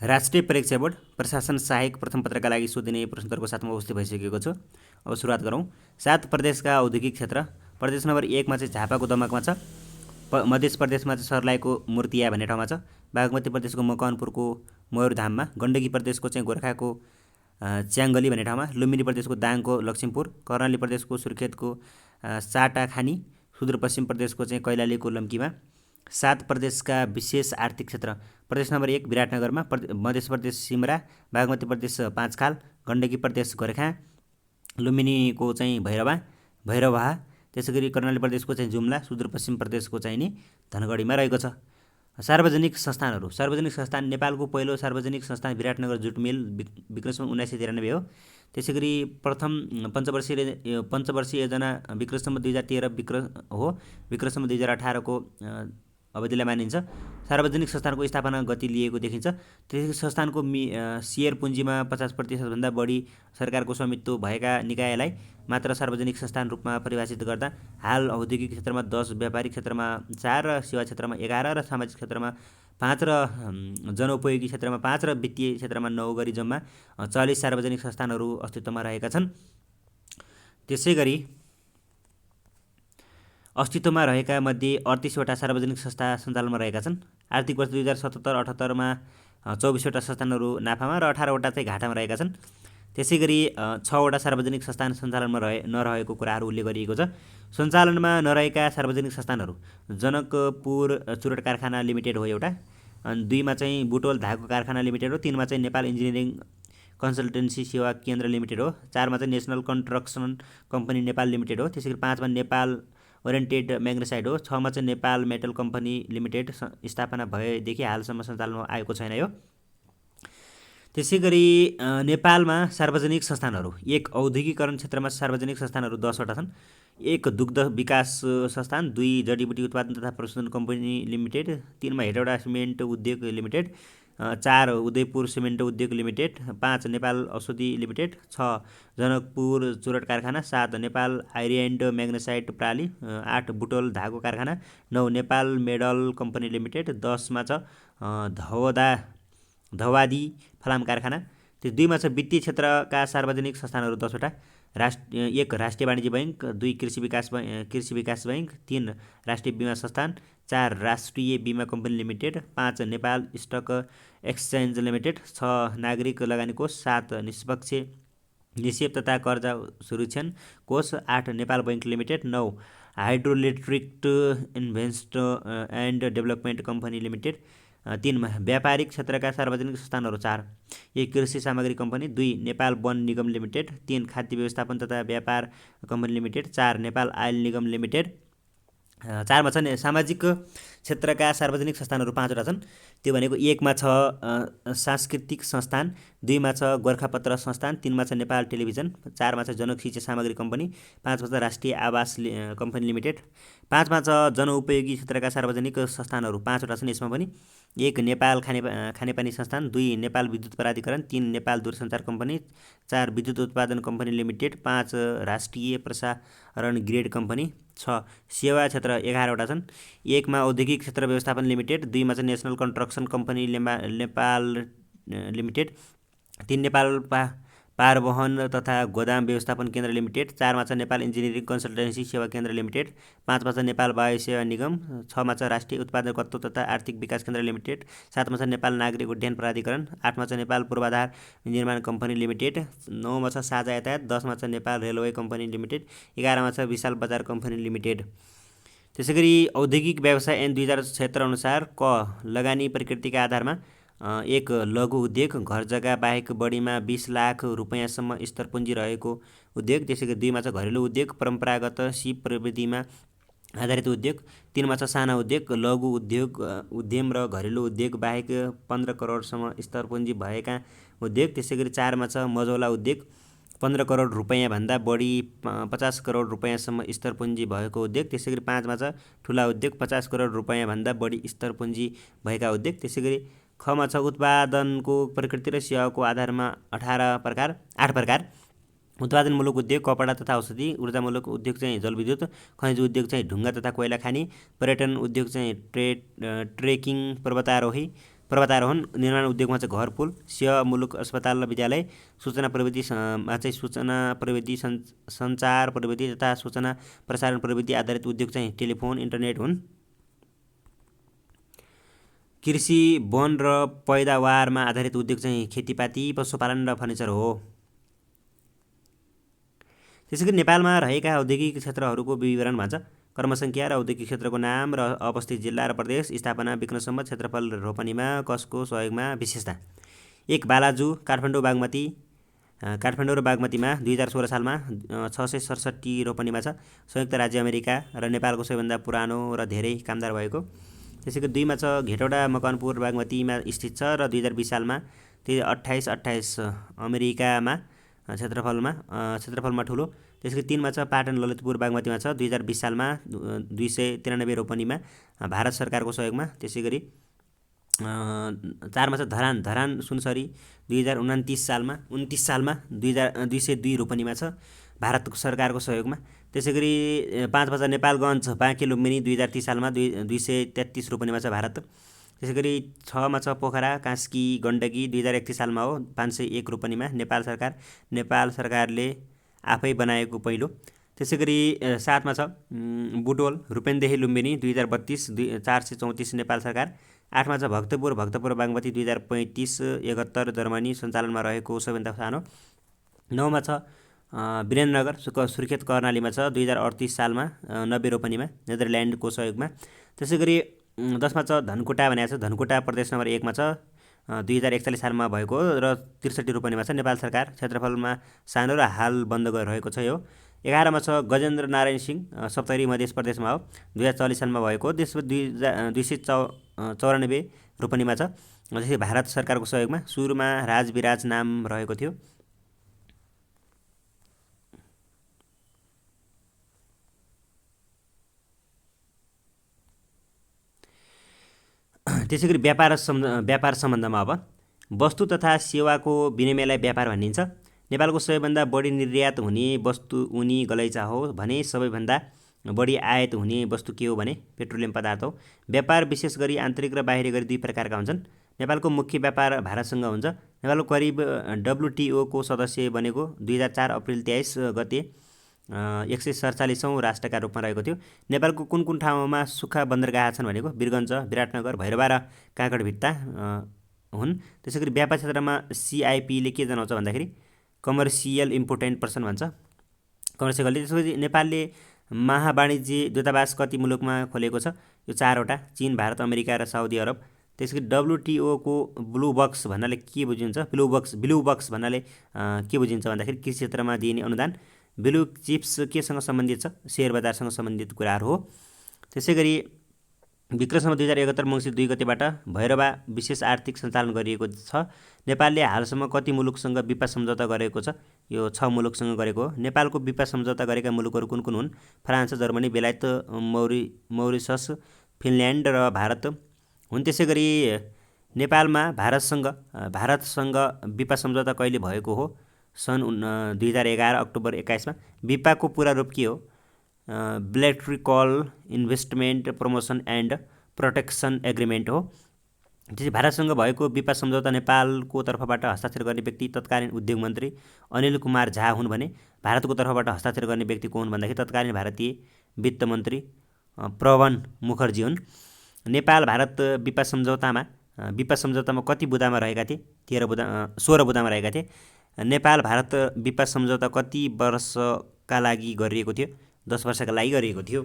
राष्ट्रिय परीक्षा बोर्ड प्रशासन सहायक प्रथम पत्रका लागि सोधिने प्रश्नोत्तरको साथमा उपस्थित भइसकेको छु। अब सुरुवात गरौँ। 7 प्रदेशका औद्योगिक क्षेत्र। प्रदेश नम्बर 1 मा चाहिँ झापाको दमकमा छ। मध्य प्रदेशमा चाहिँ सर्लाहीको मूर्तिया भन्ने ठाउँमा छ। बागमती प्रदेशको मकवानपुरको मयूरधाममा, गण्डकी प्रदेशको चाहिँ गोर्खाको च्याङ्गली भन्ने ठाउँमा, लुम्बिनी प्रदेशको दाङको लक्ष्मीपुर, कर्णाली प्रदेशको सुर्खेतको चाटाखानी, सुदूरपश्चिम प्रदेशको चाहिँ कैलालीको लम्कीमा। 7 प्रदेशका विशेष आर्थिक क्षेत्र। प्रदेश नम्बर 1 विराटनगरमा, मध्य प्रदेश सिमरा, बागमती प्रदेश पाँचखाल, गण्डकी प्रदेश गोर्खा, लुम्बिनीको चाहिँ भैरवहा, त्यसै गरी कर्णाली प्रदेशको चाहिँ जुम्ला, सुदूरपश्चिम प्रदेशको चाहिँ नि धनगढीमा रहेको छ। सार्वजनिक संस्थानहरू। सार्वजनिक संस्थान। नेपालको पहिलो सार्वजनिक संस्थान विराटनगर जुट मिल विक्रम 1993 हो। त्यसै गरी प्रथम पञ्चवर्षीय योजना विक्रम 2013 हो। विक्रम 2018 को अवधिलाई मानिन्छ। सार्वजनिक संस्थानको स्थापना गति लिएको देखिन्छ। त्यसै संस्थानको सेयर पुँजीमा 50% भन्दा बढी सरकारको स्वामित्व भएका निकायलाई मात्र सार्वजनिक संस्थान रूपमा परिभाषित गर्दा हाल औद्योगिक क्षेत्रमा 10, व्यापारिक क्षेत्रमा 4 र सेवा क्षेत्रमा 11 र सामाजिक क्षेत्रमा 5 र जनोपयोगी क्षेत्रमा 5 र वित्तीय क्षेत्रमा 9 गरी जम्मा 40 सार्वजनिक संस्थानहरू अस्तित्वमा रहेका छन्। त्यसै गरी अस्तित्वमा रहेका मध्ये 38वटा सार्वजनिक संस्था सञ्चालनमा रहेका छन्। आर्थिक वर्ष 2077-78 मा 24वटा संस्थानहरू नाफामा र 18वटा चाहिँ घाटामा रहेका छन्। त्यसै गरी 6वटा सार्वजनिक संस्थान सञ्चालनमा नरहेको कुराहरू उल्लेख गरिएको छ। सञ्चालनमा नरहेका सार्वजनिक संस्थानहरू जनकपुर चुरट कारखाना लिमिटेड हो एउटा, अनि 2 मा चाहिँ बुटोल धागो कारखाना लिमिटेड हो, 3 मा चाहिँ नेपाल इन्जिनियरिङ कन्सल्टेन्सी सेवा केन्द्र लिमिटेड हो, 4 मा चाहिँ national construction company Nepal limited हो, त्यसै गरी 5 मा नेपाल ओरिएन्टेड म्याग्नेसाइड हो, 6 मा चाहिँ नेपाल मेटल कम्पनी लिमिटेड स्थापना भएदेखि हालसम्म सञ्चालनमा आएको छैन यो। त्यसै गरी नेपालमा सार्वजनिक संस्थानहरू। 1 औद्योगिकरण क्षेत्रमा सार्वजनिक संस्थानहरू 10वटा छन्। 1 दुग्ध विकास संस्थान, 2 जडीबुटी उत्पादन तथा प्रशोधन कम्पनी लिमिटेड, 3 मा हेटौडा सिमेन्ट उद्योग लिमिटेड, 4 उदयपुर सिमेन्ट उद्योग लिमिटेड, 5 नेपाल औषधि लिमिटेड, 6 जनकपुर चुरट कारखाना, 7 नेपाल आइरिएन्ड म्याग्नेसाइट प्राली, 8 बुटोल धागो कारखाना, 9 नेपाल मेडल कम्पनी लिमिटेड, 10 मा छ धवादी फलाम कारखाना। त्यो 2 मा छ वित्तीय क्षेत्रका सार्वजनिक संस्थानहरू 10वटा। 1 राष्ट्रिय वाणिज्य बैंक, 2 कृषि विकास बैंक, 3 राष्ट्रिय बीमा संस्थान, 4 Rastriya Beema company limited, 5 Nepal stock exchange limited, 6 Nagarik लगानी कोष, 7 निष्पक्ष निक्षेप तथा कर्जा सुरक्षण कोष, 8 Nepal bank limited, 9 hydroelectric invest and development company limited, 3 मा व्यापारिक क्षेत्रका सार्वजनिक संस्थानहरू 4 1 कृषि सामग्री कम्पनी, 2 नेपाल वन निगम लिमिटेड, 3 खाद्य व्यवस्थापन तथा व्यापार कम्पनी लिमिटेड, 4 नेपाल आयल निगम लिमिटेड। 4 मा छन् सामाजिक क्षेत्रका सार्वजनिक संस्थानहरू 5वटा छन्। त्यो भनेको 1 मा छ सांस्कृतिक संस्थान, 2 मा छ गोर्खापत्र संस्थान, 3 मा छ नेपाल टेलिभिजन, 4 मा छ जनक शिक्षा सामग्री कम्पनी, 5 मा छ राष्ट्रिय आवास कम्पनी लिमिटेड, 5 मा छ जनउपयोगी क्षेत्रका सार्वजनिक संस्थानहरू 5वटा छन्। यसमा पनि 1 नेपाल खानेपानी संस्थान, 2 नेपाल विद्युत प्राधिकरण, 3 नेपाल दूरसञ्चार कम्पनी, 4 विद्युत उत्पादन कम्पनी लिमिटेड, 5 राष्ट्रिय प्रसारण ग्रिड कम्पनी, 6 सेवा क्षेत्र 11वटा छन्। 1 मा औद्योगिक क्षेत्र व्यवस्थापन लिमिटेड, 2 मा चाहिँ national construction company Nepal limited, 3 Nepal पारवहन तथा गोदाम व्यवस्थापन केन्द्र लिमिटेड, 4 मा छ नेपाल इन्जिनियरिङ कन्सल्टेन्सी सेवा केन्द्र लिमिटेड, 5 मा छ नेपाल वायु सेवा निगम, 6 मा छ राष्ट्रिय उत्पादकत्व तथा आर्थिक विकास केन्द्र लिमिटेड, 7 मा छ नेपाल नागरिक उड्डयन प्राधिकरण, 8 मा छ नेपाल पूर्वाधार निर्माण कम्पनी लिमिटेड, 9 मा छ साझा यातायात, 10 मा छ नेपाल रेलवे कम्पनी लिमिटेड, 11 मा छ विशाल बजार कम्पनी लिमिटेड। त्यसै गरी औद्योगिक व्यवसाय ऐन 2076 अनुसार क लगानी प्रकृतिका आधारमा 1 लघु उद्योग, घर जग्गा बाहेक बढीमा 20 लाख रुपैयाँसम्म स्तर पुँजी रहेको उद्योग। त्यसै गरी 2 मा छ घरेलु उद्योग, परम्परागत सिप प्रविधिमा आधारित उद्योग, 3 मा छ साना उद्योग, लघु उद्योग, उद्यम र घरेलु उद्योग बाहेक 15 करोडसम्म स्तर पुँजी भएका उद्योग। त्यसै गरी 4 मा छ मझौला उद्योग, 15 करोड रुपैयाँ भन्दा बढी 50 करोड रुपैयाँसम्म स्तर पुँजी भएको उद्योग। त्यसै गरी 5 मा छ ठुला उद्योग, 50 करोड रुपैयाँ भन्दा बढी स्तर पुँजी भएका उद्योग। त्यसै गरी ख मा छ उत्पादनको प्रकृति र सेवाको आधारमा 8 प्रकार। उत्पादनमूलक उद्योग कपडा तथा औषधि, ऊर्जामूलक उद्योग चाहिँ जलविद्युत, खनिज उद्योग चाहिँ ढुङ्गा तथा कोइला खानी, पर्यटन उद्योग चाहिँ ट्रेकिङ पर्वतारोही, पर्वतारोहण, निर्माण उद्योगमा चाहिँ घर पुल, सेवा मुलुक अस्पताल र विद्यालय, सूचना प्रविधिमा चाहिँ सूचना प्रविधि सञ्चार प्रविधि तथा सूचना प्रसारण प्रविधि आधारित उद्योग चाहिँ टेलिफोन इन्टरनेट हुन्। कृषि वन र पैदावारमा आधारित उद्योग चाहिँ खेतीपाती पशुपालन र फर्निचर हो। त्यसैगरी नेपालमा रहेका औद्योगिक क्षेत्रहरूको विवरण भन्छ। कर्मसङ्ख्या र औद्योगिक क्षेत्रको नाम र अवस्थित जिल्ला र प्रदेश, स्थापना, विक्रम सम्वत, क्षेत्रफल, रोपनीमा कसको सहयोगमा, विशेषता। 1 बालाजु काठमाडौँ बागमती काठमाडौँ र बागमतीमा 2016 सालमा 667 रोपनीमा छ। संयुक्त राज्य अमेरिका र नेपालको सबैभन्दा पुरानो र धेरै कामदार भएको। त्यसैगरी 2मा छ घेटौडा मकवानपुर बागमतीमा स्थित छ र 2020 सालमा 28 अमेरिकामा क्षेत्रफलमा ठुलो। त्यसैगरी 3मा छ पाटन ललितपुर बागमतीमा छ 2020 सालमा 293 रोपनीमा भारत सरकारको सहयोगमा। त्यसैगरी 4मा छ धरान सुनसरी 2029 सालमा 202 रोपनीमा छ भारत सरकारको सहयोगमा। त्यसैगरी 5मा छ नेपालगञ्ज बाँके लुम्बिनी 2030 सालमा 233 रोपनीमा छ भारत। त्यसैगरी 6मा छ पोखरा कास्की गण्डकी 2031 सालमा हो 501 रोपनीमा नेपाल सरकारले आफै बनाएको पहिलो। त्यसैगरी 7मा छ बुटोल रूपेन्देही लुम्बिनी 2032 434 नेपाल सरकार। 8मा छ भक्तपुर बागमती 2035 71 जर्मनी सञ्चालनमा रहेको सबैभन्दा सानो। 9मा छ वीरेन्द्रनगर सुर्खेत कर्णालीमा छ 2038 सालमा 90 रोपनीमा नेदरल्यान्डको सहयोगमा। त्यसैगरी 10मा छ धनकुटा भनेको छ धनकुटा प्रदेश नम्बर 1मा छ 2041 सालमा भएको र 63 रोपनीमा छ नेपाल सरकार। क्षेत्रफलमा सानो र हाल बन्द रहेको छ यो। 11मा छ गजेन्द्र नारायण सिंह सप्तरी मध्य प्रदेशमा हो 2040 सालमा भएको। त्यसपछि 294 रोपनीमा छ जस्तै भारत सरकारको सहयोगमा। सुरुमा राजविराज नाम रहेको थियो। त्यसैगरी व्यापार सम्बन्धमा अब वस्तु तथा सेवाको विनिमयलाई व्यापार भनिन्छ। नेपालको सबैभन्दा बढी निर्यात हुने वस्तु उनी गलैँचा हो भने सबैभन्दा बढी आयात हुने वस्तु के हो भने पेट्रोलियम पदार्थ हो। व्यापार विशेष गरी आन्तरिक र बाहिरी गरी 2 प्रकारका हुन्छन्। नेपालको मुख्य व्यापार भारतसँग हुन्छ। नेपालको करिब WTO को सदस्य बनेको 2004 अप्रिल 23 गते 147औं राष्ट्रका रूपमा रहेको थियो। नेपालको कुन कुन ठाउँमा सुक्खा बन्दरगाह छन् भनेको वीरगञ्ज, विराटनगर, भैरवा र काँकडभिट्टा हुन्। त्यसैगरी व्यापार क्षेत्रमा CIP ले के जनाउँछ भन्दाखेरि कमर्सियल इम्पोर्टेन्ट पर्सन भन्छ, कमर्सियली। त्यसपछि नेपालले महावाणिज्य दूतावास कति मुलुकमा खोलेको छ? यो 4वटा, चीन, भारत, अमेरिका र साउदी अरब। त्यसैगरी WTO को ब्लू बक्स भन्नाले के बुझिन्छ? ब्लू बक्स भन्नाले के बुझिन्छ भन्दाखेरि कृषि क्षेत्रमा दिइने अनुदान। ब्लू चिप्स केसँग सम्बन्धित छ? शेयर बजारसँग सम्बन्धित कुराहरू हो। त्यसैगरी विक्रम सम्वत 2071 मङ्सिर 2 गतेबाट भैरवा विशेष आर्थिक सञ्चालन गरिएको छ। नेपालले हालसम्म कति मुलुकसँग विपा सम्झौता गरेको छ? यो 6 मुलुकसँग गरेको हो। नेपालको विपा सम्झौता गरेका मुलुकहरू कुन कुन हुन्? फ्रान्स, जर्मनी, बेलायत, मौरिसस, फिनल्यान्ड र भारत हुन्। त्यसैगरी नेपालमा भारतसँग विपा सम्झौता कहिले भएको हो? सन् 2011 अक्टोबर 21 मा। विपाको पूरा रूप के हो? Bilateral investment promotion and protection agreement हो। त्यसै भारतसँग भएको विपा सम्झौता नेपालको तर्फबाट हस्ताक्षर गर्ने व्यक्ति तत्कालीन उद्योग मन्त्री अनिल कुमार झा हुन् भने भारतको तर्फबाट हस्ताक्षर गर्ने व्यक्ति को हुन् भन्दाखेरि तत्कालीन भारतीय वित्त मन्त्री प्रणब मुखर्जी हुन्। नेपाल भारत विपा सम्झौतामा कति बुँदामा रहेका थिए? 16 बुँदामा रहेका थिए। नेपाल भारत विपा सम्झौता कति वर्षका लागि गरिएको थियो? 10 वर्षका लागि गरिएको थियो।